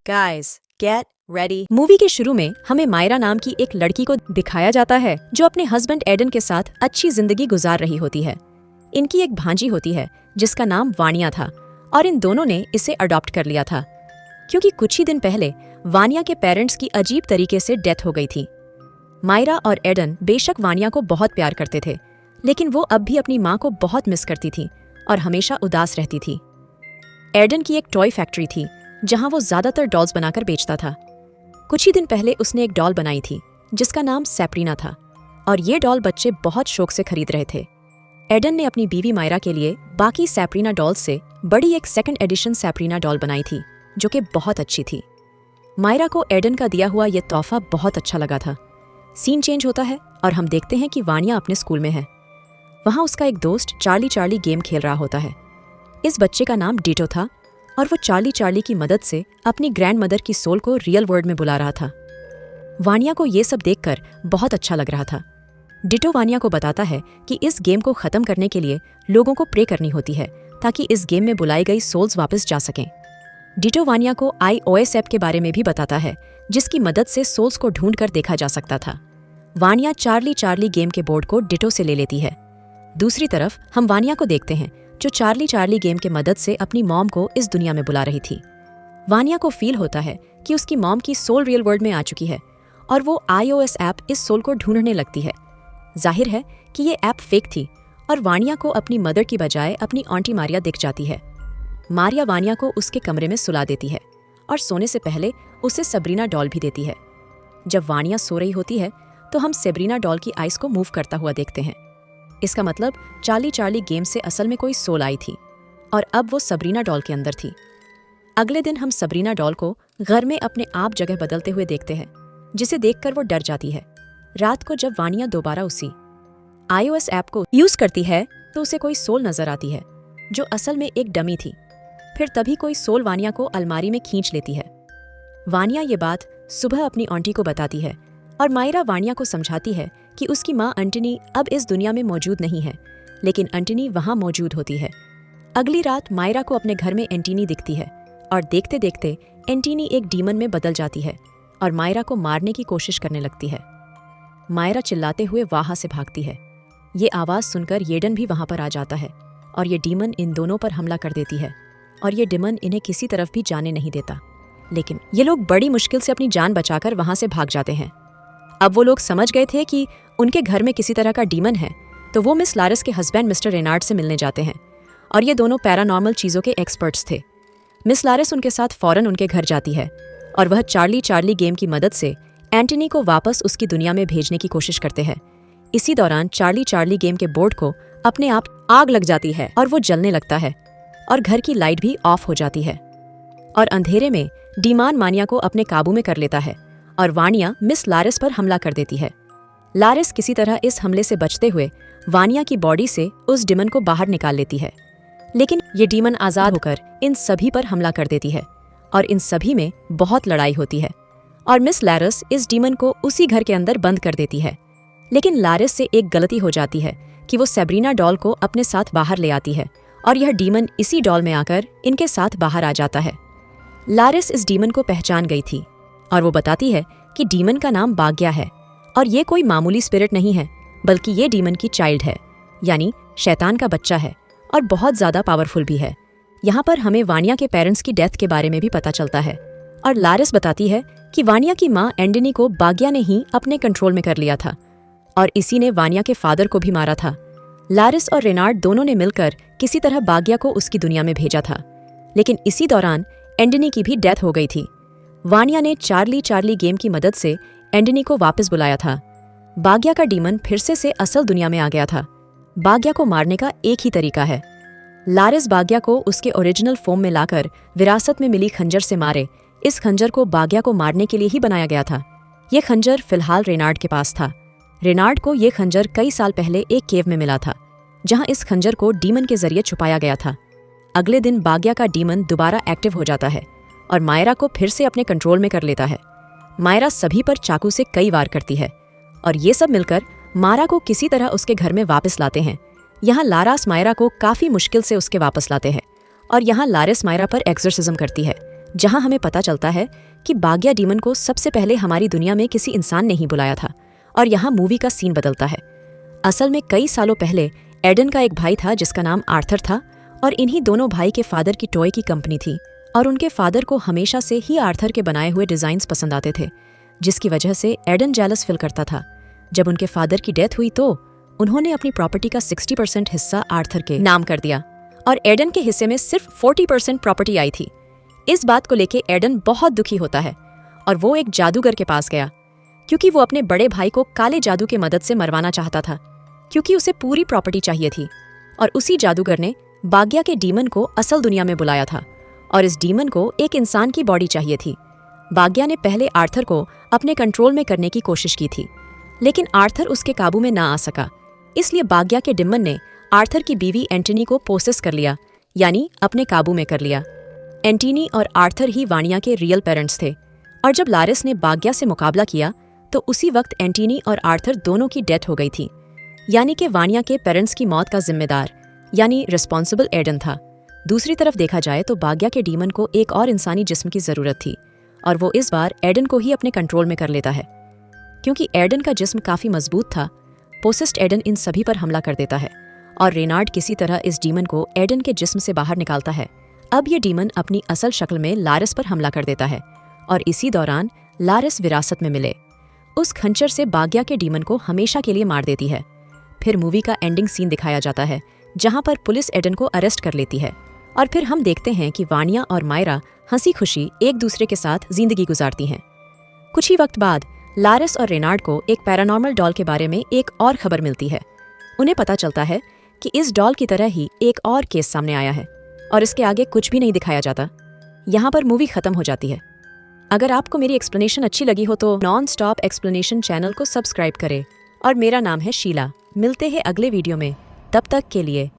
Guys, get ready. Movie के शुरू में हमें मायरा नाम की एक लड़की को दिखाया जाता है जो अपने हस्बैंड एडन के साथ अच्छी जिंदगी गुजार रही होती है। इनकी एक भांजी होती है जिसका नाम वानिया था और इन दोनों ने इसे अडॉप्ट कर लिया था क्योंकि कुछ ही दिन पहले वानिया के पेरेंट्स की अजीब तरीके से डेथ हो गई थी। मायरा और एडन बेशक वानिया को बहुत प्यार करते थे, लेकिन वो अब भी अपनी माँ को बहुत मिस करती थी और हमेशा उदास रहती थी। एडन की एक टॉय फैक्ट्री थी जहां वो ज्यादातर डॉल्स बनाकर बेचता था। कुछ ही दिन पहले उसने एक डॉल बनाई थी जिसका नाम सैप्रीना था और ये डॉल बच्चे बहुत शौक से खरीद रहे थे। एडन ने अपनी बीवी मायरा के लिए बाकी सैप्रीना डॉल्स से बड़ी एक सेकंड एडिशन सैप्रीना डॉल बनाई थी जो कि बहुत अच्छी थी। मायरा को एडन का दिया हुआ यह तोहफा बहुत अच्छा लगा था। सीन चेंज होता है और हम देखते हैं कि वानिया अपने स्कूल में है। वहां उसका एक दोस्त चार्ली गेम खेल रहा होता है। इस बच्चे का नाम डिटो था और वो चार्ली की मदद से अपनी ग्रैंड मदर की सोल को रियल वर्ल्ड में बुला रहा था। वानिया को ये सब देखकर बहुत अच्छा लग रहा था। डिटो वानिया को बताता है कि इस गेम को खत्म करने के लिए लोगों को प्रे करनी होती है ताकि इस गेम में बुलाई गई सोल्स वापस जा सकें। डिटो वानिया को iOS ऐप के बारे में भी बताता है जिसकी मदद से सोल्स को ढूंढ कर देखा जा सकता था। वानिया चार्ली गेम के बोर्ड को डिटो से ले लेती है। दूसरी तरफ हम वानिया को देखते हैं जो चार्ली गेम के मदद से अपनी मॉम को इस दुनिया में बुला रही थी। वानिया को फील होता है कि उसकी मॉम की सोल रियल वर्ल्ड में आ चुकी है और वो iOS ऐप इस सोल को ढूंढने लगती है। जाहिर है कि ये ऐप फेक थी और वानिया को अपनी मदर की बजाय अपनी आंटी मारिया दिख जाती है। मारिया वानिया को उसके कमरे में सुला देती है और सोने से पहले उसे सबरीना डॉल भी देती है। जब वानिया सो रही होती है तो हम सेब्रीना डॉल की आइस को मूव करता हुआ देखते हैं। इसका मतलब चार्ली गेम से असल में कोई सोल आई थी और अब वो सबरीना डॉल के अंदर थी। अगले दिन हम सबरीना डॉल को घर में अपने आप जगह बदलते हुए देखते हैं, जिसे देखकर वो डर जाती है। रात को जब वानिया दोबारा उसी iOS ऐप को यूज करती है तो उसे कोई सोल नजर आती है जो असल में एक डमी थी। फिर तभी कोई सोल वानिया को अलमारी में खींच लेती है। वानिया ये बात सुबह अपनी आंटी को बताती है और मायरा वानिया को समझाती है कि उसकी माँ अंटनी अब इस दुनिया में मौजूद नहीं है, लेकिन अंटनी वहाँ मौजूद होती है। अगली रात मायरा को अपने घर में एंटिनी दिखती है और देखते देखते एंटिनी एक डीमन में बदल जाती है और मायरा को मारने की कोशिश करने लगती है। मायरा चिल्लाते हुए वहाँ से भागती है। ये आवाज़ सुनकर येडन भी वहाँ पर आ जाता है और ये डीमन इन दोनों पर हमला कर देती है और ये डीमन इन्हें किसी तरफ भी जाने नहीं देता। लेकिन ये लोग बड़ी मुश्किल से अपनी जान बचाकर वहाँ से भाग जाते हैं। अब वो लोग समझ गए थे कि उनके घर में किसी तरह का डीमन है, तो वो मिस लारिस के हस्बैंड मिस्टर रेनार्ड से मिलने जाते हैं और ये दोनों पैरानॉर्मल चीज़ों के एक्सपर्ट्स थे। मिस लारिस उनके साथ फौरन उनके घर जाती है और वह चार्ली गेम की मदद से एंटनी को वापस उसकी दुनिया में भेजने की कोशिश करते हैं। इसी दौरान चार्ली गेम के बोर्ड को अपने आप आग लग जाती है और वो जलने लगता है और घर की लाइट भी ऑफ हो जाती है और अंधेरे में डीमान मानिया को अपने काबू में कर लेता है और वानिया मिस लारिस पर हमला कर देती है। लारिस किसी तरह इस हमले से बचते हुए वानिया की बॉडी से उस डीमन को बाहर निकाल लेती है, लेकिन ये डीमन आजाद होकर इन सभी पर हमला कर देती है और इन सभी में बहुत लड़ाई होती है और मिस लारिस इस डीमन को उसी घर के अंदर बंद कर देती है। लेकिन लारिस से एक गलती हो जाती है कि वो सेब्रीना डॉल को अपने साथ बाहर ले आती है और यह डीमन इसी डॉल में आकर इनके साथ बाहर आ जाता है। लारिस इस डीमन को पहचान गई थी और वो बताती है कि डीमन का नाम बाग्या है और ये कोई मामूली स्पिरिट नहीं है, बल्कि ये डीमन की चाइल्ड है, यानी शैतान का बच्चा है और बहुत ज़्यादा पावरफुल भी है। यहाँ पर हमें वानिया के पेरेंट्स की डेथ के बारे में भी पता चलता है और लारिस बताती है कि वानिया की माँ एंडनी को बाग्या ने ही अपने कंट्रोल में कर लिया था और इसी ने वानिया के फादर को भी मारा था। लारिस और रेनार्ड दोनों ने मिलकर किसी तरह बाग्या को उसकी दुनिया में भेजा था, लेकिन इसी दौरान एंडनी की भी डेथ हो गई थी। वानिया ने चार्ली गेम की मदद से एंडनी को वापस बुलाया था। बाग्या का डीमन फिर से असल दुनिया में आ गया था। बाग्या को मारने का एक ही तरीका है, लारिस बाग्या को उसके ओरिजिनल फॉर्म में लाकर विरासत में मिली खंजर से मारे। इस खंजर को बाग्या को मारने के लिए ही बनाया गया था। ये खंजर फिलहाल रेनार्ड के पास था। रेनार्ड को ये खंजर कई साल पहले एक केव में मिला था, जहां इस खंजर को डीमन के जरिए छुपाया गया था। अगले दिन बाग्या का डीमन दोबारा एक्टिव हो जाता है और मायरा को फिर से अपने कंट्रोल में कर लेता है। मायरा सभी पर चाकू से कई वार करती है और ये सब मिलकर मारा को किसी तरह उसके घर में वापस लाते हैं। यहाँ लारास मायरा को काफी मुश्किल से उसके वापस लाते हैं और यहाँ लारिस मायरा पर एक्सोर्सिज्म करती है, जहां हमें पता चलता है कि बाग्या डीमन को सबसे पहले हमारी दुनिया में किसी इंसान ने ही बुलाया था। और यहाँ मूवी का सीन बदलता है। असल में कई सालों पहले एडन का एक भाई था जिसका नाम आर्थर था, और इन्हीं दोनों भाई के फादर की टॉय की कंपनी थी, और उनके फादर को हमेशा से ही आर्थर के बनाए हुए डिजाइन्स पसंद आते थे, जिसकी वजह से एडन जेलस फील करता था। जब उनके फादर की डेथ हुई तो उन्होंने अपनी प्रॉपर्टी का 60% हिस्सा आर्थर के नाम कर दिया, और एडन के हिस्से में सिर्फ 40% प्रॉपर्टी आई थी। इस बात को लेके एडन बहुत दुखी होता है, और वो एक जादूगर के पास गया, क्योंकि वो अपने बड़े भाई को काले जादू की मदद से मरवाना चाहता था, क्योंकि उसे पूरी प्रॉपर्टी चाहिए थी। और उसी जादूगर ने बाग्या के डीमन को असल दुनिया में बुलाया था, और इस डीमन को एक इंसान की बॉडी चाहिए थी। बाग्या ने पहले आर्थर को अपने कंट्रोल में करने की कोशिश की थी, लेकिन आर्थर उसके काबू में ना आ सका। इसलिए बाग्या के डिमन ने आर्थर की बीवी एंटनी को पोसेस कर लिया, यानी अपने काबू में कर लिया। एंटनी और आर्थर ही वानिया के रियल पेरेंट्स थे, और जब लारिस ने बाग्या से मुकाबला किया तो उसी वक्त एंटनी और आर्थर दोनों की डेथ हो गई थी, यानी कि वानिया के पेरेंट्स की मौत का जिम्मेदार यानी रिस्पॉन्सिबल एडन था। दूसरी तरफ देखा जाए तो बाग्या के डीमन को एक और इंसानी जिस्म की जरूरत थी, और वो इस बार एडन को ही अपने कंट्रोल में कर लेता है। क्योंकि एडन का जिस्म काफी मजबूत था, पोसेस्ड एडन इन सभी पर हमला कर देता है, और रेनार्ड किसी तरह इस डीमन को एडन के जिस्म से बाहर निकालता है। अब ये डीमन अपनी असल शक्ल में लारिस पर हमला कर देता है, और इसी दौरान लारिस विरासत में मिले उस खंचर से बाग्या के डीमन को हमेशा के लिए मार देती है। फिर मूवी का एंडिंग सीन दिखाया जाता है, जहां पर पुलिस एडन को अरेस्ट कर लेती है, और फिर हम देखते हैं कि वानिया और मायरा हंसी खुशी एक दूसरे के साथ जिंदगी गुजारती हैं। कुछ ही वक्त बाद लारिस और रेनार्ड को एक पैरानॉर्मल डॉल के बारे में एक और खबर मिलती है। उन्हें पता चलता है कि इस डॉल की तरह ही एक और केस सामने आया है, और इसके आगे कुछ भी नहीं दिखाया जाता। यहाँ पर मूवी खत्म हो जाती है। अगर आपको मेरी एक्सप्लेनेशन अच्छी लगी हो तो नॉन स्टॉप एक्सप्लेनेशन चैनल को सब्सक्राइब करें। और मेरा नाम है शीला। मिलते हैं अगले वीडियो में, तब तक के लिए।